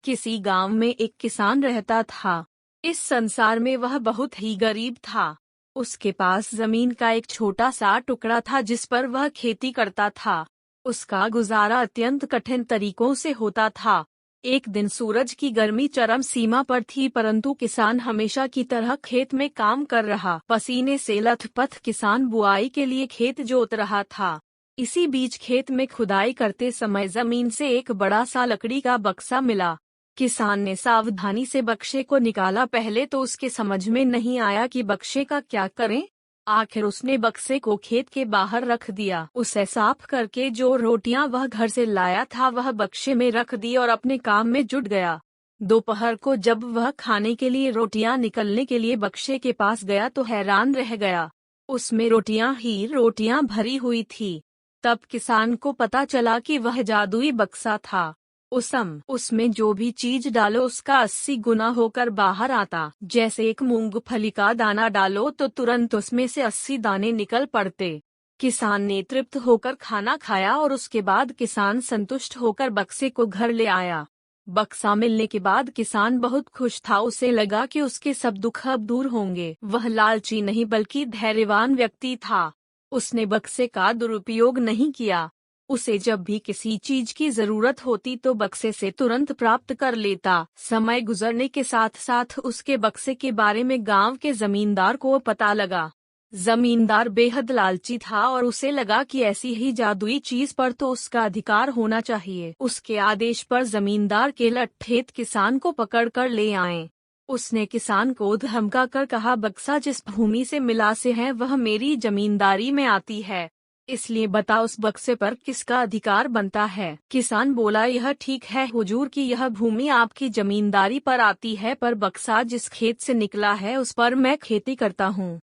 किसी गांव में एक किसान रहता था। इस संसार में वह बहुत ही गरीब था। उसके पास जमीन का एक छोटा सा टुकड़ा था जिस पर वह खेती करता था। उसका गुजारा अत्यंत कठिन तरीकों से होता था। एक दिन सूरज की गर्मी चरम सीमा पर थी, परंतु किसान हमेशा की तरह खेत में काम कर रहा। पसीने से लथपथ किसान बुआई के लिए खेत जोत रहा था। इसी बीच खेत में खुदाई करते समय जमीन से एक बड़ा सा लकड़ी का बक्सा मिला। किसान ने सावधानी से बक्से को निकाला। पहले तो उसके समझ में नहीं आया कि बक्से का क्या करें। आखिर उसने बक्से को खेत के बाहर रख दिया। उसे साफ करके जो रोटियां वह घर से लाया था वह बक्से में रख दी और अपने काम में जुट गया। दोपहर को जब वह खाने के लिए रोटियां निकलने के लिए बक्से के पास गया तो हैरान रह गया। उसमें रोटियां ही रोटियां भरी हुई थी। तब किसान को पता चला कि वह जादुई बक्सा था। उसमें जो भी चीज डालो उसका 80 गुना होकर बाहर आता। जैसे एक मूंगफली का दाना डालो तो तुरंत उसमें से 80 दाने निकल पड़ते। किसान ने तृप्त होकर खाना खाया और उसके बाद किसान संतुष्ट होकर बक्से को घर ले आया। बक्सा मिलने के बाद किसान बहुत खुश था। उसे लगा कि उसके सब दुख अब दूर होंगे। वह लालची नहीं बल्कि धैर्यवान व्यक्ति था। उसने बक्से का दुरुपयोग नहीं किया। उसे जब भी किसी चीज की जरूरत होती तो बक्से से तुरंत प्राप्त कर लेता। समय गुजरने के साथ साथ उसके बक्से के बारे में गांव के जमींदार को पता लगा। जमींदार बेहद लालची था और उसे लगा कि ऐसी ही जादुई चीज पर तो उसका अधिकार होना चाहिए। उसके आदेश पर जमींदार के लट्ठेत किसान को पकड़कर ले आए। उसने किसान को धमका कर कहा, बक्सा जिस भूमि से मिला से है वह मेरी जमींदारी में आती है, इसलिए बता उस बक्से पर किसका अधिकार बनता है। किसान बोला, यह ठीक है हुजूर कि यह भूमि आपकी जमींदारी पर आती है, पर बक्सा जिस खेत से निकला है उस पर मैं खेती करता हूँ,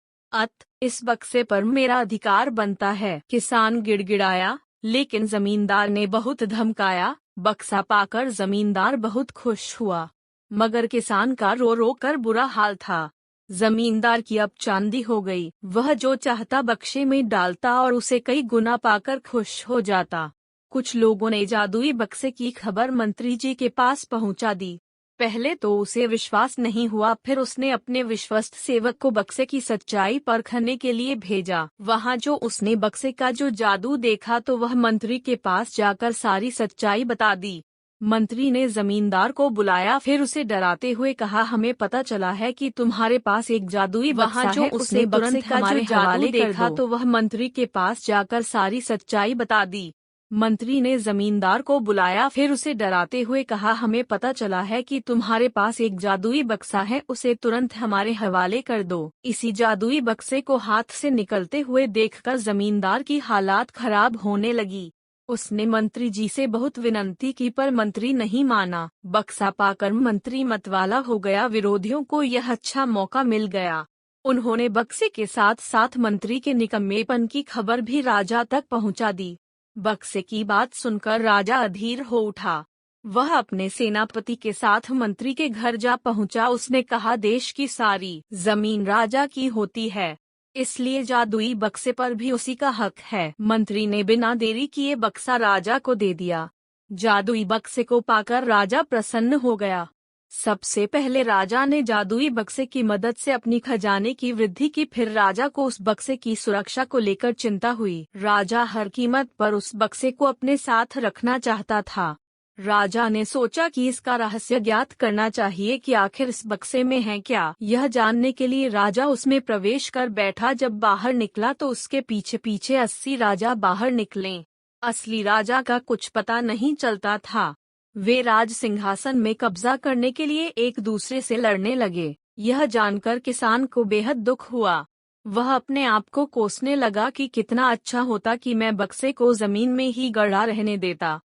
इस बक्से पर मेरा अधिकार बनता है। किसान गिड़गिड़ाया, लेकिन जमींदार ने बहुत धमकाया। बक्सा पाकर जमींदार बहुत खुश हुआ, मगर किसान का रो रो कर बुरा हाल था। जमींदार की अब चांदी हो गई। वह जो चाहता बक्से में डालता और उसे कई गुना पाकर खुश हो जाता। कुछ लोगों ने जादुई बक्से की खबर मंत्री जी के पास पहुंचा दी। पहले तो उसे विश्वास नहीं हुआ, फिर उसने अपने विश्वस्त सेवक को बक्से की सच्चाई परखने के लिए भेजा। वहां जो उसने बक्से का जो जादू देखा तो वह मंत्री के पास जाकर सारी सच्चाई बता दी। मंत्री ने जमींदार को बुलाया, फिर उसे डराते हुए कहा, हमें पता चला है कि तुम्हारे पास एक जादुई बक्सा है। उसने बक्से का जो जादू देखा तो वह मंत्री के पास जाकर सारी सच्चाई बता दी। मंत्री ने जमींदार को बुलाया, फिर उसे डराते हुए कहा, हमें पता चला है कि तुम्हारे पास एक जादुई बक्सा है, उसे तुरंत हमारे हवाले कर दो। इसी जादुई बक्से को हाथ से निकलते हुए देखकर जमींदार की हालात खराब होने लगी। उसने मंत्री जी से बहुत विनती की, पर मंत्री नहीं माना। बक्सा पाकर मंत्री मतवाला हो गया। विरोधियों को यह अच्छा मौका मिल गया। उन्होंने बक्से के साथ साथ मंत्री के निकम्मेपन की खबर भी राजा तक पहुंचा दी। बक्से की बात सुनकर राजा अधीर हो उठा। वह अपने सेनापति के साथ मंत्री के घर जा पहुंचा। उसने कहा, देश की सारी जमीन राजा की होती है, इसलिए जादुई बक्से पर भी उसी का हक है। मंत्री ने बिना देरी किए बक्सा राजा को दे दिया। जादुई बक्से को पाकर राजा प्रसन्न हो गया। सबसे पहले राजा ने जादुई बक्से की मदद से अपनी खजाने की वृद्धि की, फिर राजा को उस बक्से की सुरक्षा को लेकर चिंता हुई। राजा हर कीमत पर उस बक्से को अपने साथ रखना चाहता था। राजा ने सोचा कि इसका रहस्य ज्ञात करना चाहिए कि आखिर इस बक्से में है क्या। यह जानने के लिए राजा उसमें प्रवेश कर बैठा। जब बाहर निकला तो उसके पीछे पीछे 80 राजा बाहर निकले। असली राजा का कुछ पता नहीं चलता था। वे राज सिंहासन में कब्जा करने के लिए एक दूसरे से लड़ने लगे। यह जानकर किसान को बेहद दुख हुआ। वह अपने आप को कोसने लगा कि कितना अच्छा होता कि मैं बक्से को जमीन में ही गड़ा रहने देता।